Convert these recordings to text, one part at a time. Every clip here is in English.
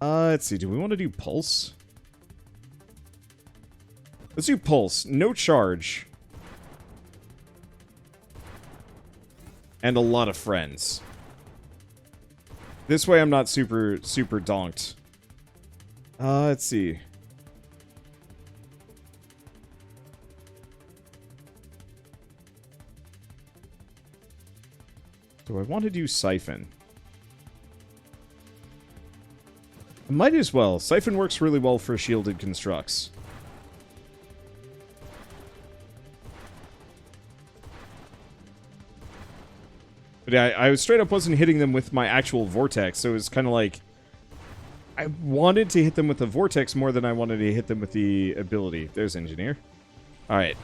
Let's see. Do we want to do pulse? Let's do pulse. No charge. And a lot of friends. This way I'm not super donked. Let's see. Do I want to do Siphon? I might as well. Siphon works really well for shielded constructs. But I straight up wasn't hitting them with my actual vortex, so it was kind of like... I wanted to hit them with the vortex more than I wanted to hit them with the ability. There's Engineer. Alright.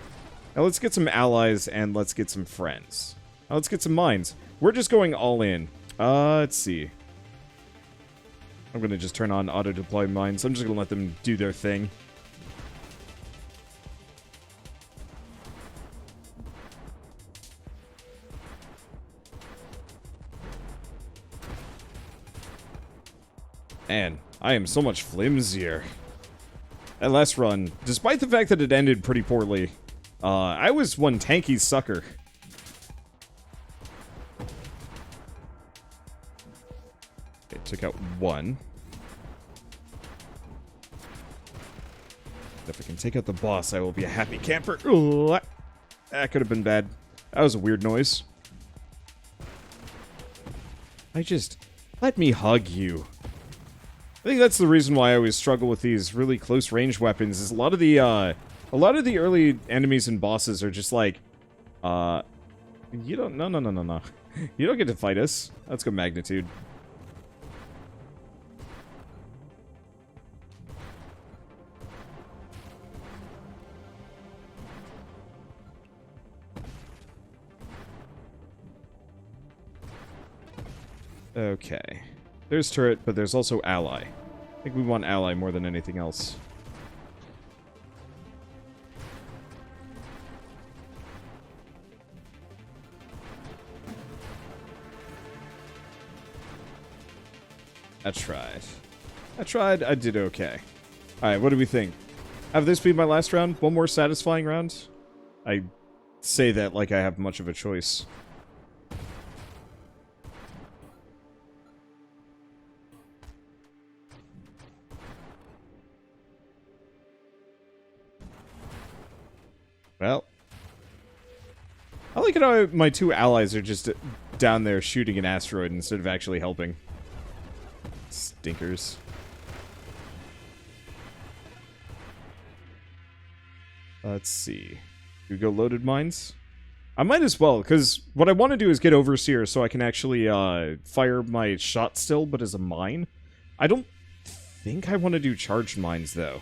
Now let's get some allies and let's get some friends. Now let's get some mines. We're just going all in. Let's see. I'm going to just turn on auto-deploy mines. I'm just going to let them do their thing. Man, I am so much flimsier. That last run, despite the fact that it ended pretty poorly, I was one tanky sucker. Okay, took out one. If I can take out the boss, I will be a happy camper. Ooh, that could have been bad. That was a weird noise. Let me hug you. I think that's the reason why I always struggle with these really close range weapons, is a lot of the early enemies and bosses are just like, you don't, no. You don't get to fight us. Let's go magnitude. Okay. There's turret, but there's also ally. I think we want ally more than anything else. I tried. I did okay. Alright, what do we think? Have this be my last round? One more satisfying round? I say that like I have much of a choice. Well, I like it how my two allies are just down there shooting an asteroid instead of actually helping. Stinkers. Let's see. Do we go loaded mines? I might as well, because what I want to do is get Overseer so I can actually fire my shot still, but as a mine. I don't think I want to do charged mines, though.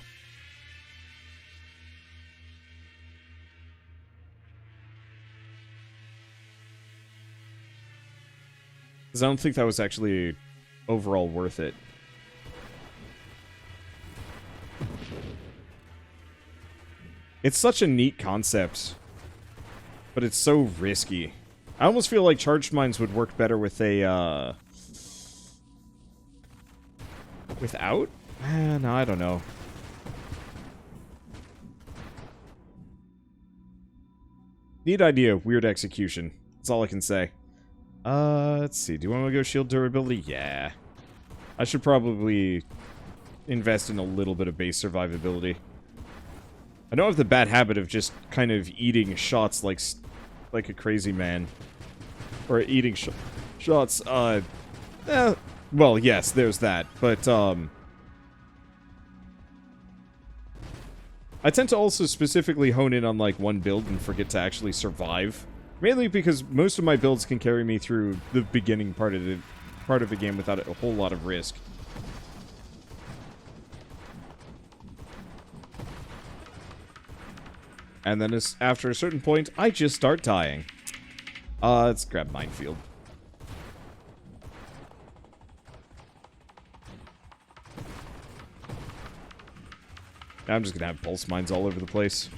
Because I don't think that was actually overall worth it. It's such a neat concept, but it's so risky. I almost feel like charged mines would work better with a, without? No, I don't know. Neat idea, weird execution. That's all I can say. Let's see. Do you want to go shield durability? Yeah. I should probably invest in a little bit of base survivability. I don't have the bad habit of just kind of eating shots like a crazy man. Or eating shots, well, yes, there's that. But, I tend to also specifically hone in on, like, one build and forget to actually survive. Mainly because most of my builds can carry me through the beginning part of the game without a whole lot of risk. And then after a certain point, I just start dying. Let's grab Minefield. I'm just gonna have pulse mines all over the place.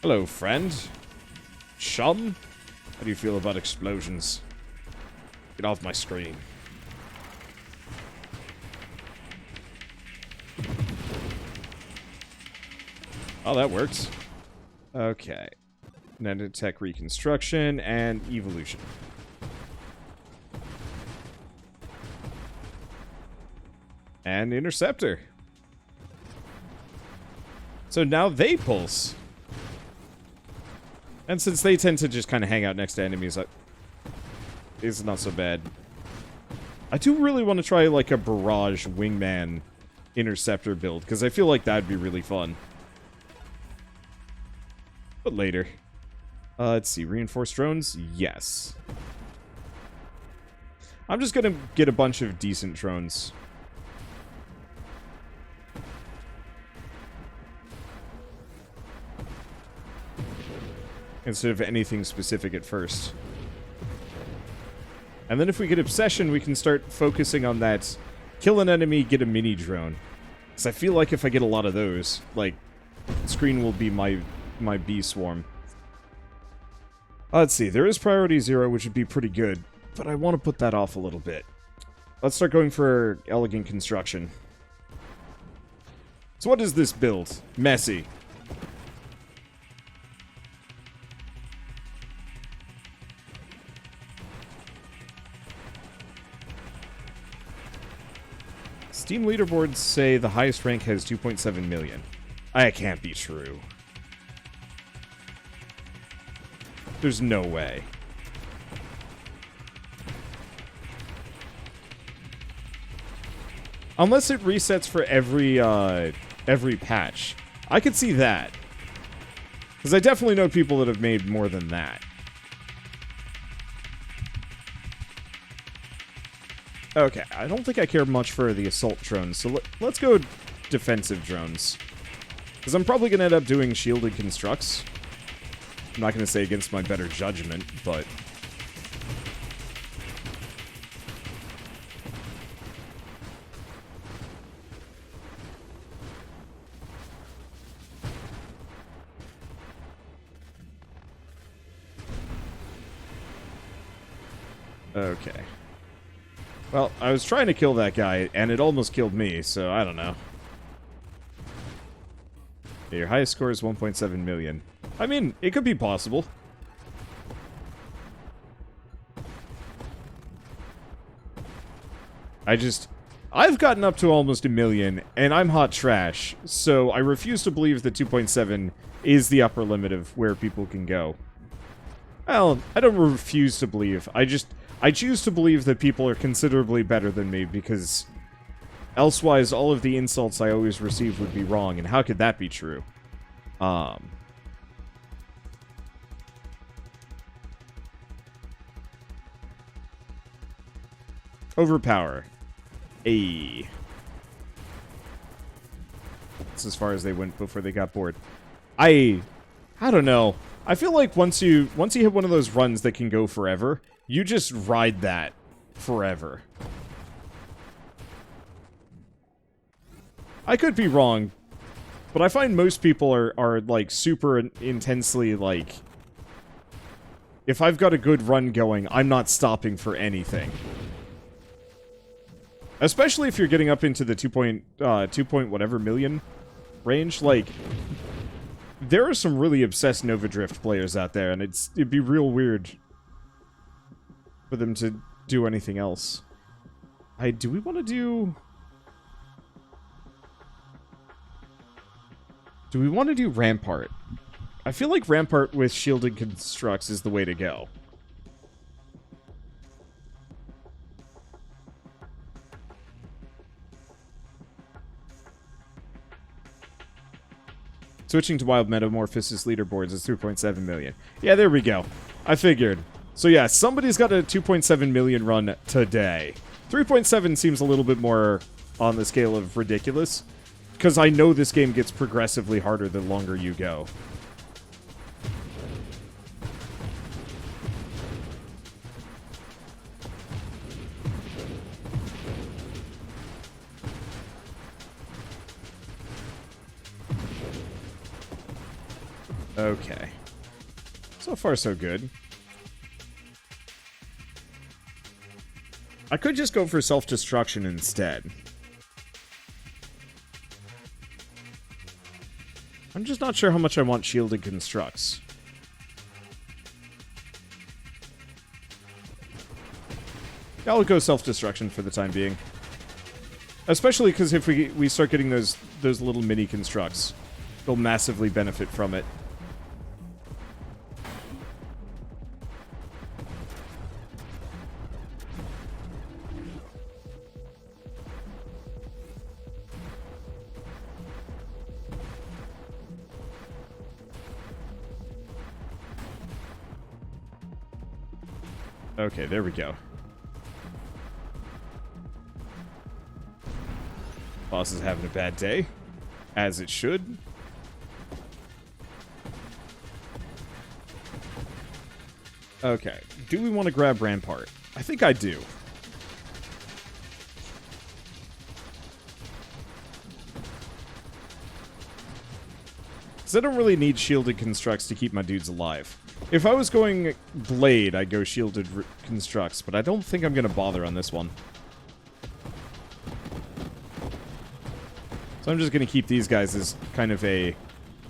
Hello, friend. Chum? How do you feel about explosions? Get off my screen. Oh, that works. Okay. Nanotech reconstruction and evolution. And interceptor. So now they pulse. And since they tend to just kind of hang out next to enemies, it's not so bad. I do really want to try like a barrage wingman interceptor build, because I feel like that'd be really fun. But later. Let's see, reinforced drones? Yes. I'm just gonna get a bunch of decent drones. Instead of anything specific at first. And then if we get obsession, we can start focusing on that. Kill an enemy, get a mini drone. Because I feel like if I get a lot of those, like, screen will be my bee swarm. Let's see, there is priority 0, which would be pretty good, but I want to put that off a little bit. Let's start going for elegant construction. So what is this build? Messy. Steam leaderboards say the highest rank has 2.7 million. That can't be true. There's no way. Unless it resets for every patch. I could see that. Because I definitely know people that have made more than that. Okay, I don't think I care much for the assault drones, so let's go defensive drones. Because I'm probably going to end up doing shielded constructs. I'm not going to say against my better judgment, but... Okay. Well, I was trying to kill that guy, and it almost killed me, so I don't know. Yeah, your highest score is 1.7 million. I mean, it could be possible. I've gotten up to almost 1 million, and I'm hot trash, so I refuse to believe that 2.7 is the upper limit of where people can go. Well, I don't refuse to believe. I choose to believe that people are considerably better than me, because elsewise all of the insults I always receive would be wrong, and how could that be true? Overpower. Ayy. That's as far as they went before they got bored. I don't know. I feel like once you hit one of those runs that can go forever, you just ride that forever. I could be wrong, but I find most people are like super intensely like, if I've got a good run going, I'm not stopping for anything. Especially if you're getting up into the 2 point whatever million range, like, there are some really obsessed Nova Drift players out there, and it'd be real weird for them to do anything else. Do we want to do... Do we want to do Rampart? I feel like Rampart with shielded constructs is the way to go. Switching to Wild Metamorphosis leaderboards is 3.7 million. Yeah, there we go. I figured. So yeah, somebody's got a 2.7 million run today. 3.7 seems a little bit more on the scale of ridiculous, because I know this game gets progressively harder the longer you go. Okay. So far, so good. I could just go for self-destruction instead. I'm just not sure how much I want shielded constructs. I'll go self-destruction for the time being. Especially because if we start getting those little mini constructs, they'll massively benefit from it. Okay, there we go. Boss is having a bad day, as it should. Okay, do we want to grab Rampart? I think I do. Because I don't really need shielded constructs to keep my dudes alive. If I was going Blade, I'd go shielded constructs, but I don't think I'm going to bother on this one. So I'm just going to keep these guys as kind of a...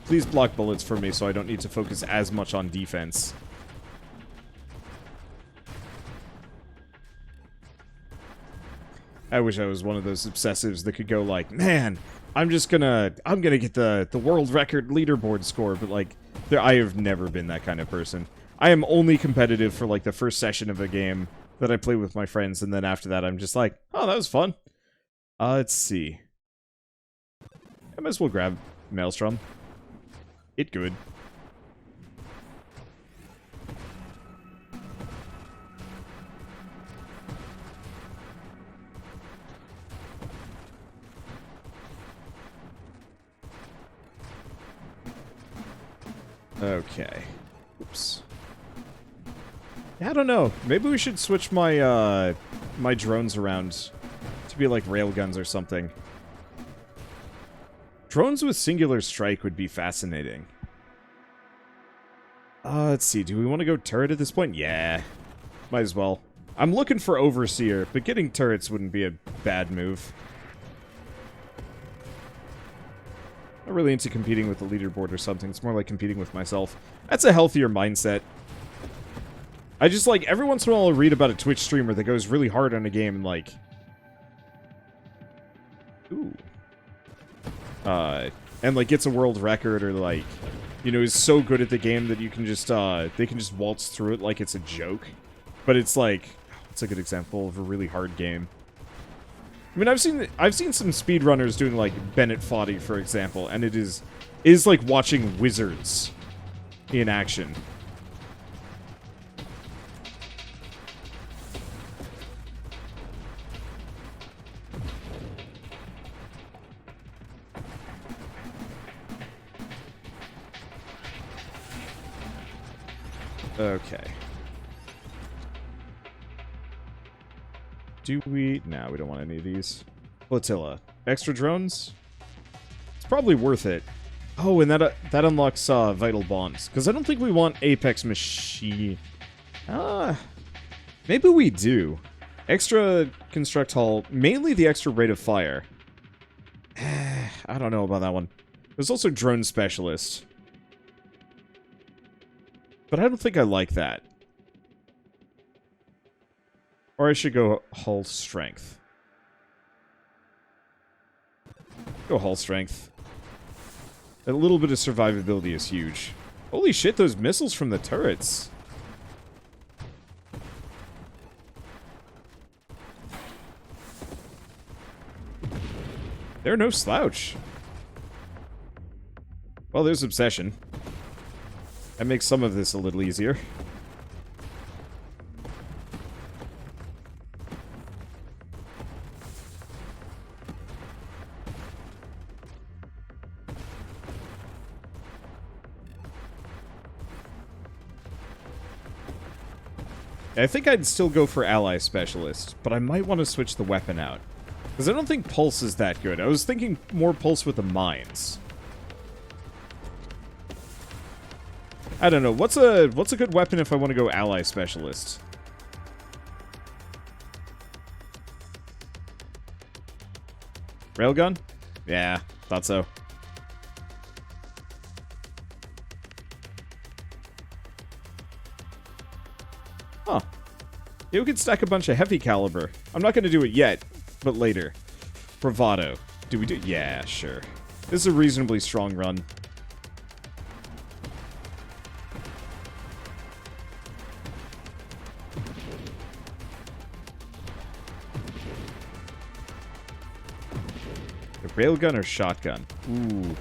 Please block bullets for me so I don't need to focus as much on defense. I wish I was one of those obsessives that could go like, man, I'm gonna get the world record leaderboard score, but like, I have never been that kind of person. I am only competitive for like the first session of a game that I play with my friends, and then after that I'm just like, oh, that was fun. Let's see. I might as well grab Maelstrom. It good. Okay. Oops. Yeah, I don't know. Maybe we should switch my my drones around to be like railguns or something. Drones with singular strike would be fascinating. Let's see. Do we want to go turret at this point? Yeah. Might as well. I'm looking for Overseer, but getting turrets wouldn't be a bad move. Not really into competing with the leaderboard or something. It's more like competing with myself. That's a healthier mindset. I just, like, every once in a while I'll read about a Twitch streamer that goes really hard on a game and, like... Ooh. And, like, gets a world record or, like, you know, is so good at the game that you can just, they can just waltz through it like it's a joke. But it's, like, it's a good example of a really hard game. I mean, I've seen some speedrunners doing, like, Bennett Foddy, for example, and it is like watching wizards in action. Okay. Do we... No, we don't want any of these. Flotilla. Extra drones? It's probably worth it. Oh, and that unlocks Vital Bonds. Because I don't think we want Apex Machine... maybe we do. Extra Construct Hull. Mainly the extra rate of fire. I don't know about that one. There's also Drone Specialist. But I don't think I like that. Or I should go hull strength. Go hull strength. A little bit of survivability is huge. Holy shit, those missiles from the turrets. They're no slouch. Well, there's Obsession. That makes some of this a little easier. I think I'd still go for Ally Specialist, but I might want to switch the weapon out. Because I don't think Pulse is that good. I was thinking more Pulse with the mines. I don't know. What's a good weapon if I want to go Ally Specialist? Railgun? Yeah, thought so. Huh. Yeah, we could stack a bunch of heavy caliber. I'm not going to do it yet, but later. Bravado. Do we do... Yeah, sure. This is a reasonably strong run. The railgun or shotgun? Ooh.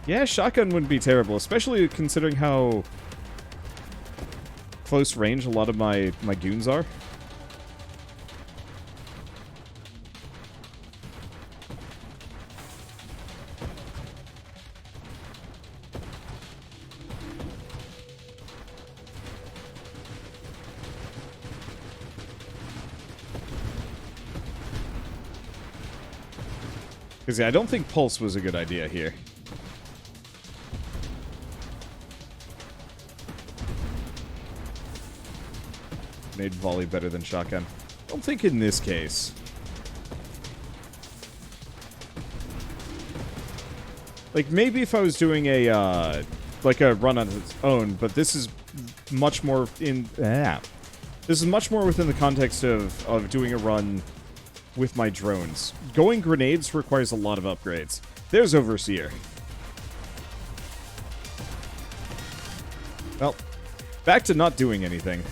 Yeah, shotgun wouldn't be terrible, especially considering how close range a lot of my goons are. Because yeah, I don't think Pulse was a good idea here. Made volley better than shotgun. I don't think in this case. Like, maybe if I was doing a, like a run on its own, but this is much more in... This is much more within the context of doing a run with my drones. Going grenades requires a lot of upgrades. There's Overseer. Well, back to not doing anything.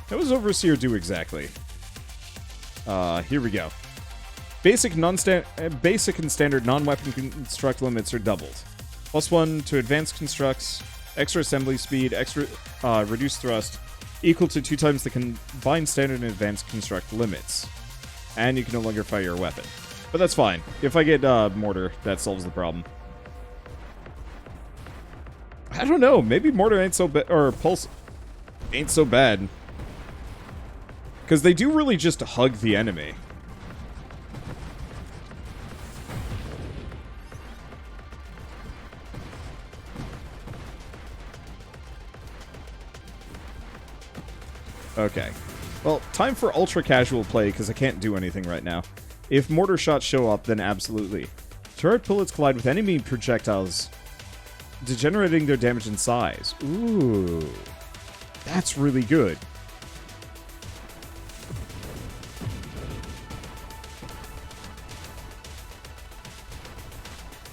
What does Overseer do exactly? Here we go. Basic and standard non-weapon construct limits are doubled. +1 to advanced constructs, extra assembly speed, extra reduced thrust, equal to 2 times the combined standard and advanced construct limits. And you can no longer fire your weapon. But that's fine. If I get mortar, that solves the problem. I don't know. Maybe mortar ain't so bad, or pulse ain't so bad. Because they do really just hug the enemy. Okay. Well, time for ultra-casual play, because I can't do anything right now. If mortar shots show up, then absolutely. Turret bullets collide with enemy projectiles, degenerating their damage and size. Ooh. That's really good.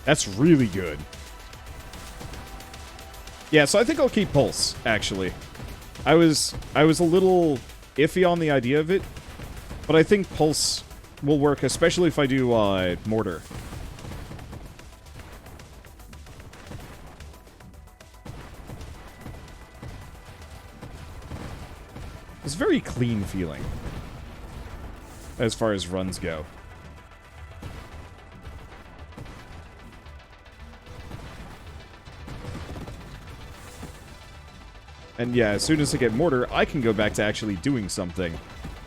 That's really good. Yeah, so I think I'll keep Pulse, actually. I was a little iffy on the idea of it, but I think Pulse will work, especially if I do mortar. It's very clean feeling, as far as runs go. And yeah, as soon as I get mortar, I can go back to actually doing something.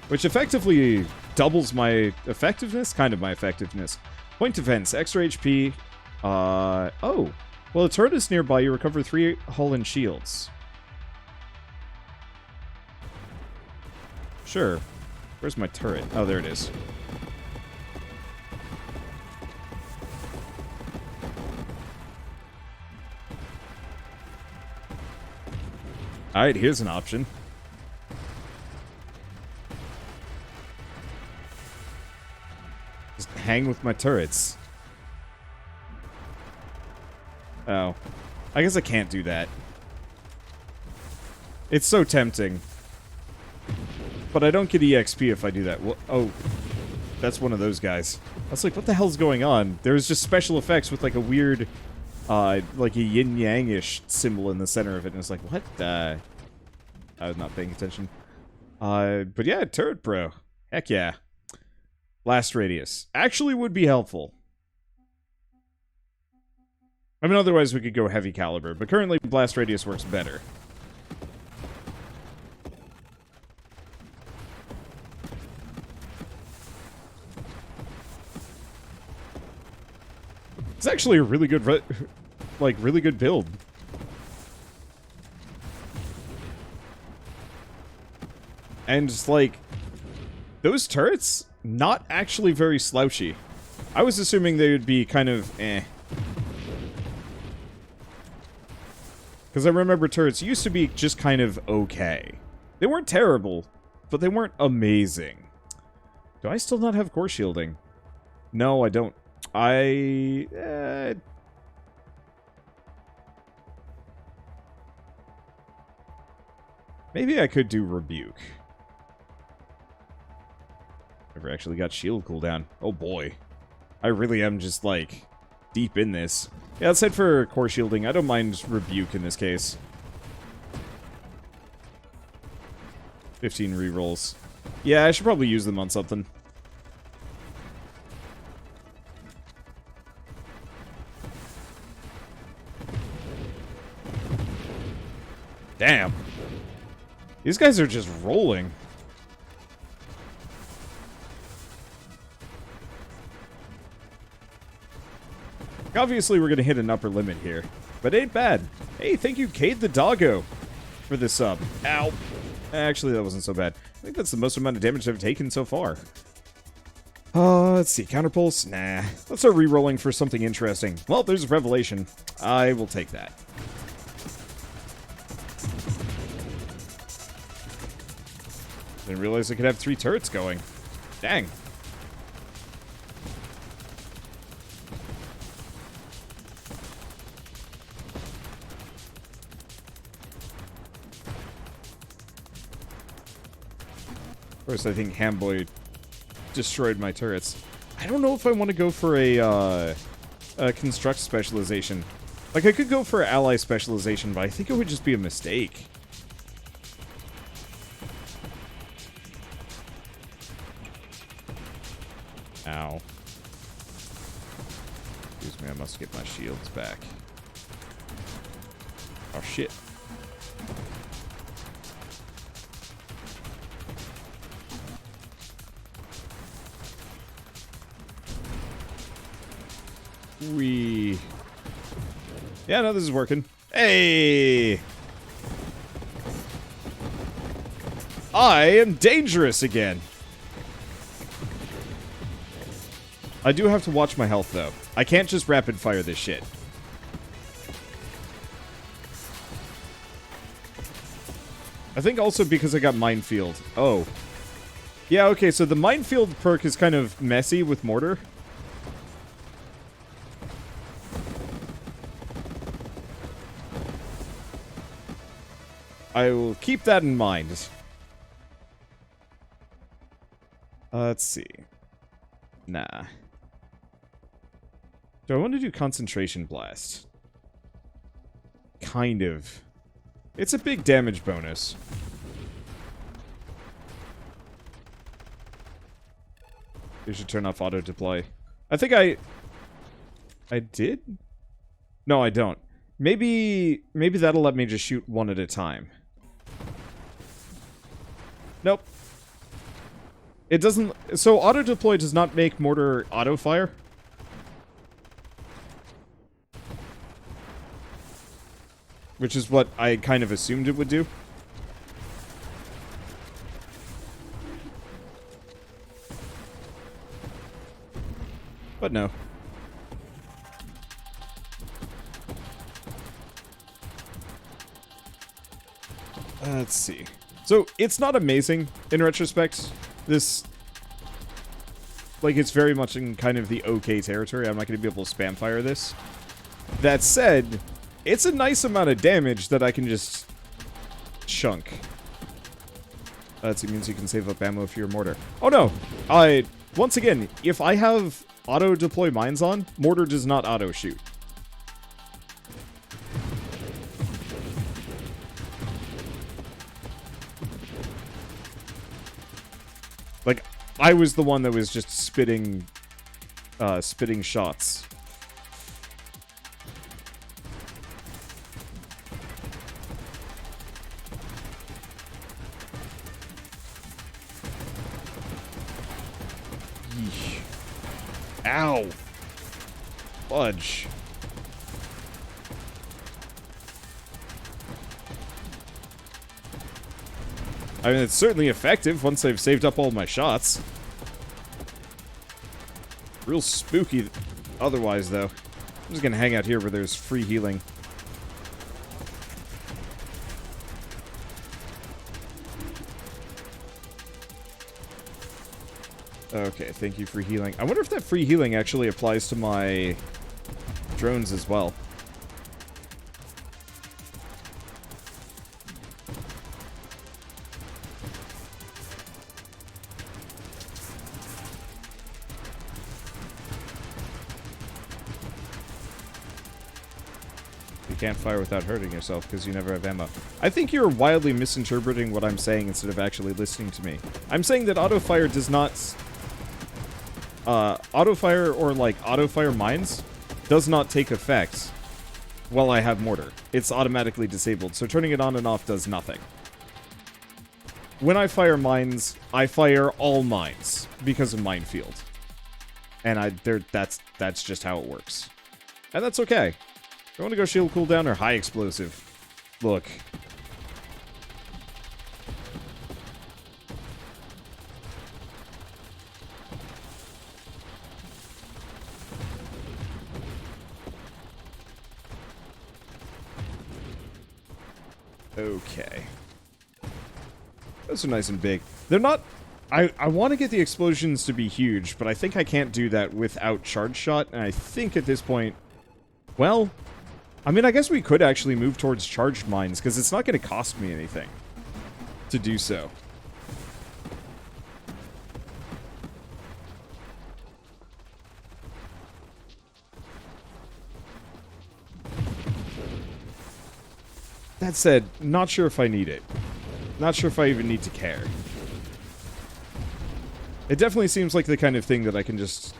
Which effectively doubles my effectiveness? Kind of my effectiveness. Point defense, extra HP. Oh. Well, a turret is nearby, you recover 3 hull and shields. Sure. Where's my turret? Oh, there it is. Alright, here's an option. Just hang with my turrets. Oh. I guess I can't do that. It's so tempting. But I don't get EXP if I do that. Well, oh. That's one of those guys. I was like, what the hell's going on? There was just special effects with like a weird... like a yin-yang-ish symbol in the center of it, and it's like, what? I was not paying attention. But yeah, turret bro. Heck yeah. Blast radius. Actually would be helpful. I mean, otherwise we could go heavy caliber, but currently blast radius works better. It's actually a really good, really good build. And just like, those turrets, not actually very slouchy. I was assuming they would be kind of eh. Because I remember turrets used to be just kind of okay. They weren't terrible, but they weren't amazing. Do I still not have core shielding? No, I don't. Maybe I could do Rebuke. Never actually got shield cooldown. Oh boy. I really am just, like, deep in this. Yeah, let's head for core shielding. I don't mind Rebuke in this case. 15 rerolls. Yeah, I should probably use them on something. Damn. These guys are just rolling. Obviously, we're going to hit an upper limit here. But ain't bad. Hey, thank you, Cade the Doggo, for this sub. Ow. Actually, that wasn't so bad. I think that's the most amount of damage I've taken so far. Let's see. Counterpulse? Nah. Let's start re-rolling for something interesting. Well, there's a Revelation. I will take that. Didn't realize I could have 3 turrets going. Dang. Of course, I think Hamboy destroyed my turrets. I don't know if I want to go for a construct specialization. Like, I could go for ally specialization, but I think it would just be a mistake. Ow. Excuse me, I must get my shields back. Oh, shit. Yeah, no, this is working. Hey! I am dangerous again. I do have to watch my health, though. I can't just rapid fire this shit. I think also because I got Minefield. Oh. Yeah, okay, so the Minefield perk is kind of messy with Mortar. I will keep that in mind. Let's see. Nah. Do I want to do Concentration Blast? Kind of. It's a big damage bonus. You should turn off auto-deploy. I think I did? No, I don't. Maybe that'll let me just shoot one at a time. Nope. It doesn't... So, auto-deploy does not make Mortar auto-fire? Which is what I kind of assumed it would do. But no. Let's see. So, it's not amazing, in retrospect. This... Like, it's very much in kind of the okay territory. I'm not going to be able to spam fire this. That said, it's a nice amount of damage that I can just... chunk. That means you can save up ammo for your mortar. Oh no! Once again, if I have auto-deploy mines on, mortar does not auto-shoot. Like, I was the one that was just spitting shots. Yeesh. Ow! Fudge. I mean, it's certainly effective once I've saved up all my shots. Real spooky otherwise, though. I'm just gonna hang out here where there's free healing. Okay, thank you for healing. I wonder if that free healing actually applies to my drones as well. You can't fire without hurting yourself because you never have ammo. I think you're wildly misinterpreting what I'm saying instead of actually listening to me. I'm saying that auto-fire does not... auto-fire or, like, auto-fire mines does not take effect while I have mortar. It's automatically disabled, so turning it on and off does nothing. When I fire mines, I fire all mines because of minefield. And that's just how it works. And that's okay. I want to go shield cooldown or high explosive. Look. Okay. Those are nice and big. They're not... I want to get the explosions to be huge, but I think I can't do that without charge shot, and I think at this point... Well, I mean, I guess we could actually move towards charged mines, because it's not going to cost me anything to do so. That said, not sure if I need it. Not sure if I even need to care. It definitely seems like the kind of thing that I can just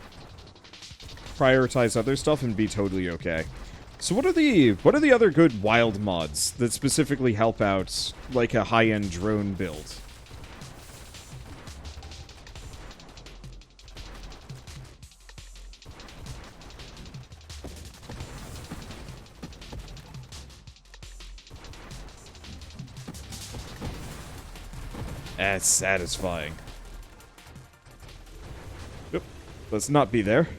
prioritize other stuff and be totally okay. So what are the other good wild mods that specifically help out like a high-end drone build? That's satisfying. Yep. Let's not be there.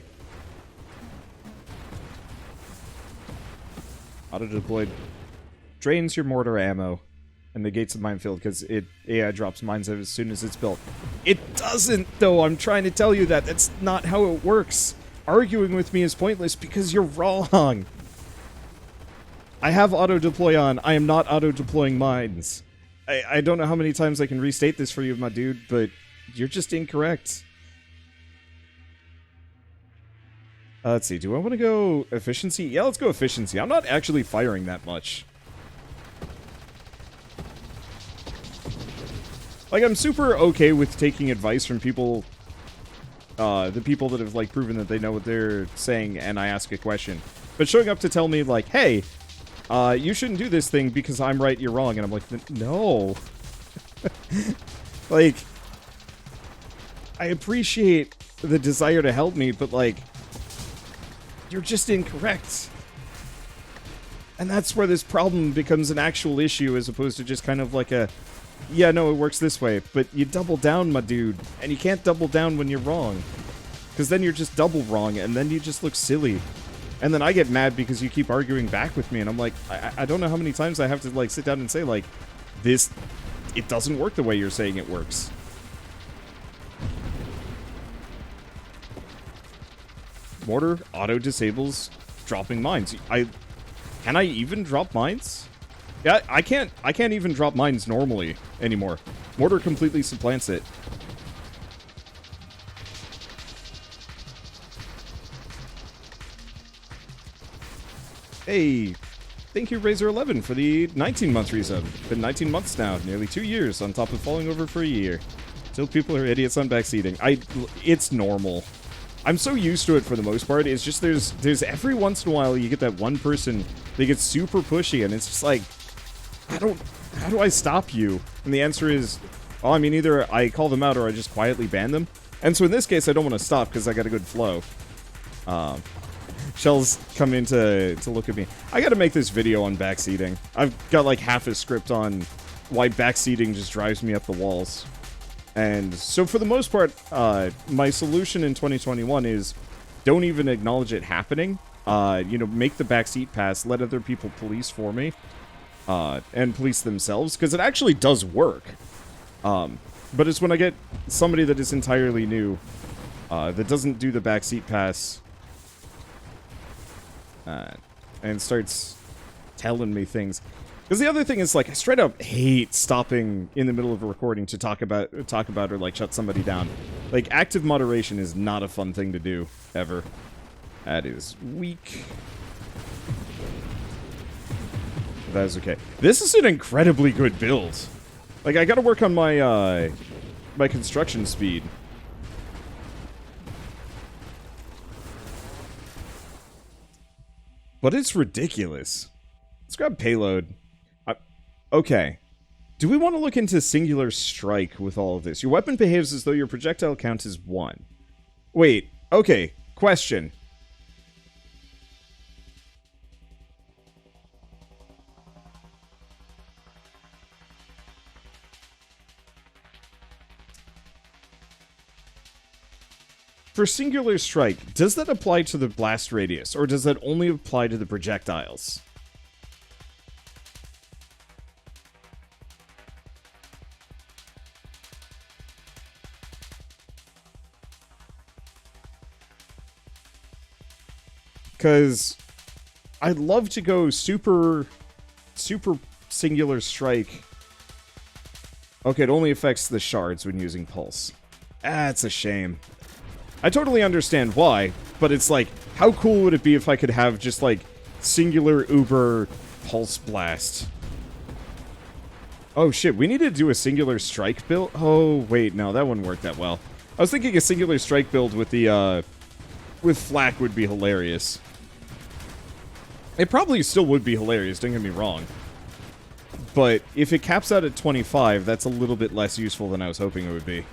Auto-deployed drains your mortar ammo and negates the minefield because it AI drops mines as soon as it's built. It doesn't, though. I'm trying to tell you that. That's not how it works. Arguing with me is pointless because you're wrong. I have auto-deploy on. I am not auto-deploying mines. I don't know how many times I can restate this for you, my dude, but you're just incorrect. Let's see, do I want to go efficiency? Yeah, let's go efficiency. I'm not actually firing that much. Like, I'm super okay with taking advice from people, the people that have, like, proven that they know what they're saying, and I ask a question. But showing up to tell me, like, hey, you shouldn't do this thing because I'm right, you're wrong, and I'm like, no. Like, I appreciate the desire to help me, but, like, you're just incorrect. And that's where this problem becomes an actual issue as opposed to just kind of like a, yeah, no, it works this way. But you double down, my dude. And you can't double down when you're wrong. Because then you're just double wrong, and then you just look silly. And then I get mad because you keep arguing back with me, and I'm like, I don't know how many times I have to, like, sit down and say, like, this, it doesn't work the way you're saying it works. Mortar auto-disables dropping mines. Can I even drop mines? Yeah, I can't even drop mines normally anymore. Mortar completely supplants it. Hey, thank you Razor11 for the 19-month resub. Been 19 months now, nearly 2 years on top of falling over for a year. Still people are idiots on backseating. It's normal. I'm so used to it for the most part. It's just there's every once in a while you get that one person that gets super pushy, and it's just like, how do I stop you? And the answer is, well, I mean, either I call them out or I just quietly ban them. And so in this case, I don't want to stop because I got a good flow. Shell's come in to look at me. I got to make this video on backseating. I've got like half a script on why backseating just drives me up the walls. And so for the most part, my solution in 2021 is don't even acknowledge it happening. You know, make the backseat pass, let other people police for me, and police themselves, because it actually does work. But it's when I get somebody that is entirely new, that doesn't do the backseat pass, and starts telling me things. Because the other thing is, like, I straight up hate stopping in the middle of a recording to talk about or, like, shut somebody down. Like, active moderation is not a fun thing to do, ever. That is weak. That is okay. This is an incredibly good build. Like, I gotta work on my, my construction speed. But it's ridiculous. Let's grab payload. Okay. Do we want to look into singular strike with all of this? Your weapon behaves as though your projectile count is 1. Wait. Okay. Question. For singular strike, does that apply to the blast radius, or does that only apply to the projectiles? Because I'd love to go super singular strike. Okay, it only affects the shards when using pulse. That's a shame. I totally understand why, but it's like, how cool would it be if I could have just, like, singular uber pulse blast? Oh shit, we need to do a singular strike build? Oh, wait, no, that wouldn't work that well. I was thinking a singular strike build with the, with flak would be hilarious. It probably still would be hilarious, don't get me wrong. But if it caps out at 25, that's a little bit less useful than I was hoping it would be.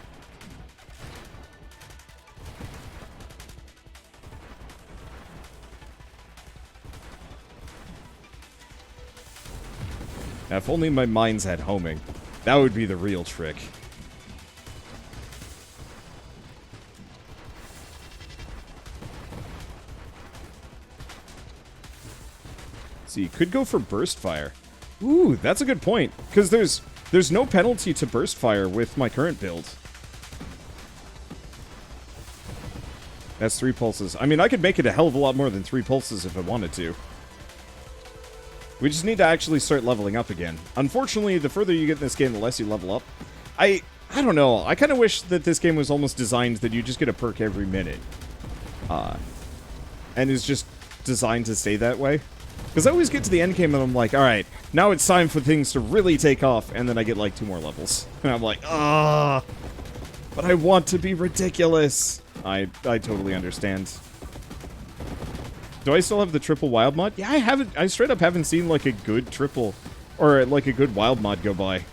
Now, if only my mines had homing. That would be the real trick. See, could go for burst fire. Ooh, that's a good point. Because there's no penalty to burst fire with my current build. That's 3 pulses. I mean, I could make it a hell of a lot more than 3 pulses if I wanted to. We just need to actually start leveling up again. Unfortunately, the further you get in this game, the less you level up. I don't know. I kind of wish that this game was almost designed that you just get a perk every minute. And is just designed to stay that way. Because I always get to the end game and I'm like, alright, now it's time for things to really take off, and then I get like 2 more levels. And I'm like, ah, but I want to be ridiculous. I totally understand. Do I still have the triple wild mod? Yeah, I straight up haven't seen like a good triple, or like a good wild mod go by.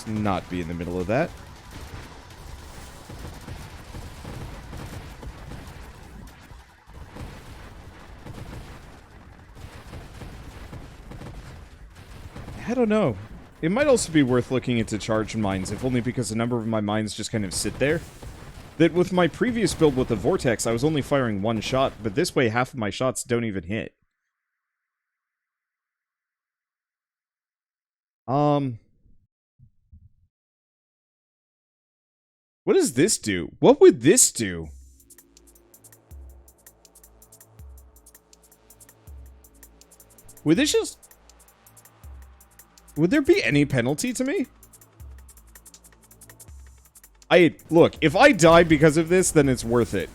Not be in the middle of that. I don't know. It might also be worth looking into charged mines, if only because a number of my mines just kind of sit there. That with my previous build with the Vortex, I was only firing 1 shot, but this way half of my shots don't even hit. What does this do? What would this do? Would this just... Would there be any penalty to me? Look, if I die because of this, then it's worth it.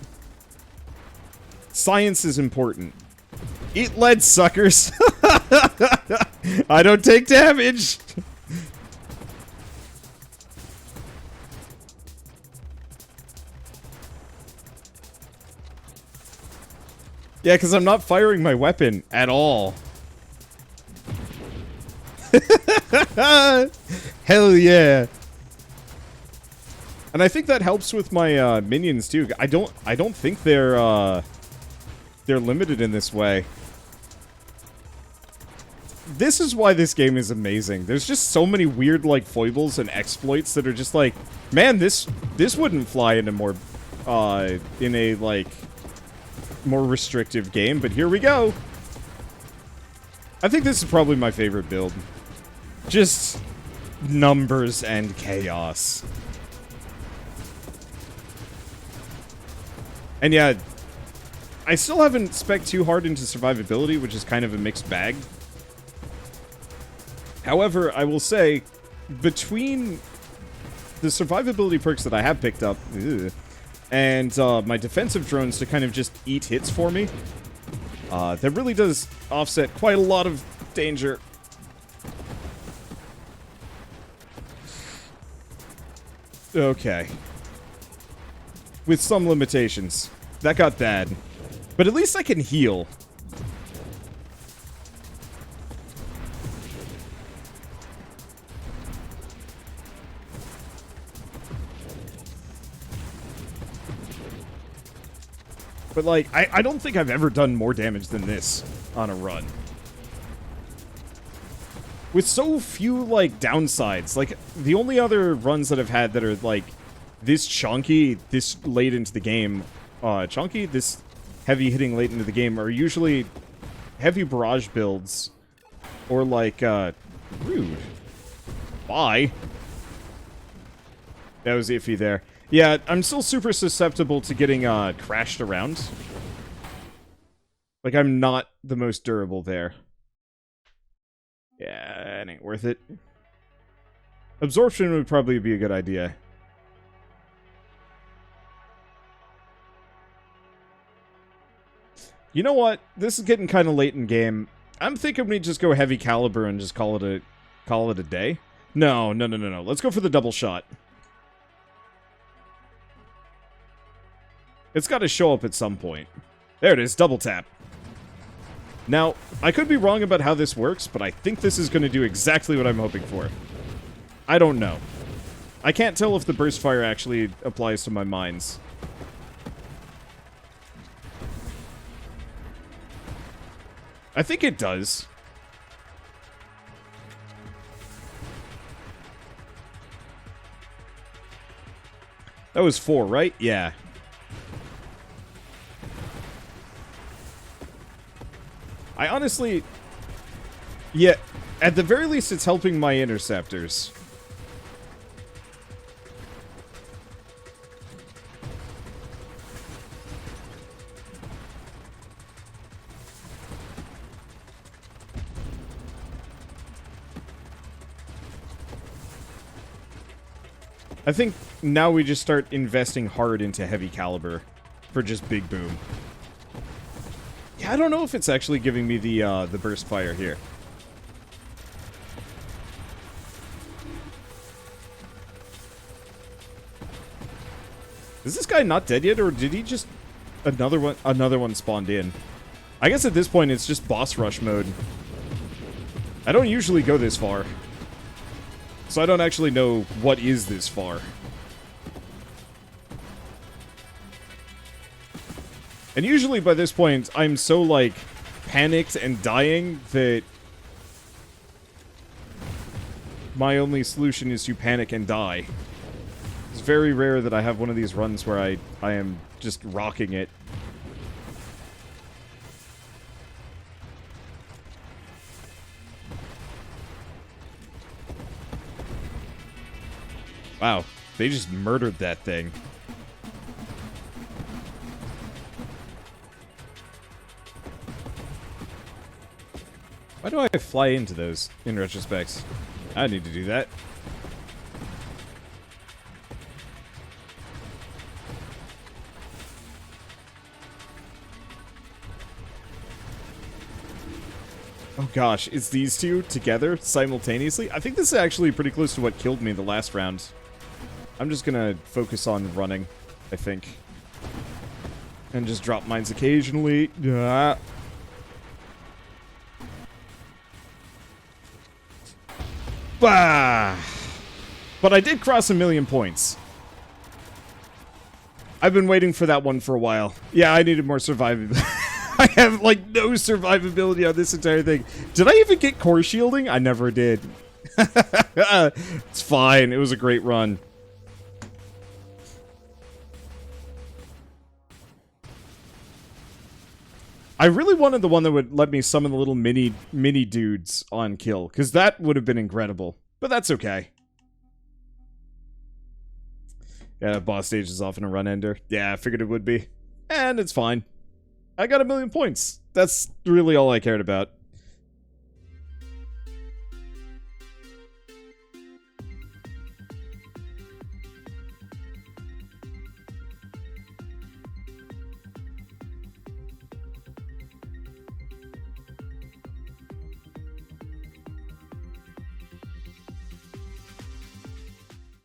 Science is important. Eat lead, suckers! I don't take damage! Yeah, because I'm not firing my weapon at all. Hell yeah. And I think that helps with my minions too. I don't think they're limited in this way. This is why this game is amazing. There's just so many weird like foibles and exploits that are just like, man, this wouldn't fly in a more in a like more restrictive game, but here we go. I think this is probably my favorite build. Just numbers and chaos. And yeah, I still haven't spec'd too hard into survivability, which is kind of a mixed bag. However, I will say, between the survivability perks that I have picked up, and my defensive drones to kind of just eat hits for me, that really does offset quite a lot of danger. Okay. With some limitations. That got bad. But at least I can heal. But, like, I don't think I've ever done more damage than this on a run. With so few, like, downsides. Like, the only other runs that I've had that are, like, this chunky, this late into the game, this heavy hitting late into the game are usually heavy barrage builds. Or, like, rude. Bye. That was iffy there. Yeah, I'm still super susceptible to getting, crashed around. Like, I'm not the most durable there. Yeah, it ain't worth it. Absorption would probably be a good idea. You know what? This is getting kind of late in game. I'm thinking we just go heavy caliber and just call it a day. No. Let's go for the double shot. It's got to show up at some point. There it is, double tap. Now, I could be wrong about how this works, but I think this is going to do exactly what I'm hoping for. I don't know. I can't tell if the burst fire actually applies to my mines. I think it does. That was 4, right? Yeah. I honestly... Yeah, at the very least, it's helping my interceptors. I think now we just start investing hard into heavy caliber for just big boom. Yeah, I don't know if it's actually giving me the burst fire here. Is this guy not dead yet, or did he just another one spawned in? I guess at this point it's just boss rush mode. I don't usually go this far, so I don't actually know what is this far. And usually by this point, I'm so, like, panicked and dying that my only solution is to panic and die. It's very rare that I have one of these runs where I am just rocking it. Wow, they just murdered that thing. Why do I fly into those, in retrospect? I need to do that. Oh gosh, it's these two together simultaneously? I think this is actually pretty close to what killed me the last round. I'm just gonna focus on running, I think. And just drop mines occasionally. Bah! But I did cross 1,000,000 points. I've been waiting for that one for a while. Yeah, I needed more survivability. I have, like, no survivability on this entire thing. Did I even get core shielding? I never did. It's fine. It was a great run. I really wanted the one that would let me summon the little mini dudes on kill, because that would have been incredible. But that's okay. Yeah, boss stage is often a run ender. Yeah, I figured it would be. And it's fine. I got 1,000,000 points. That's really all I cared about.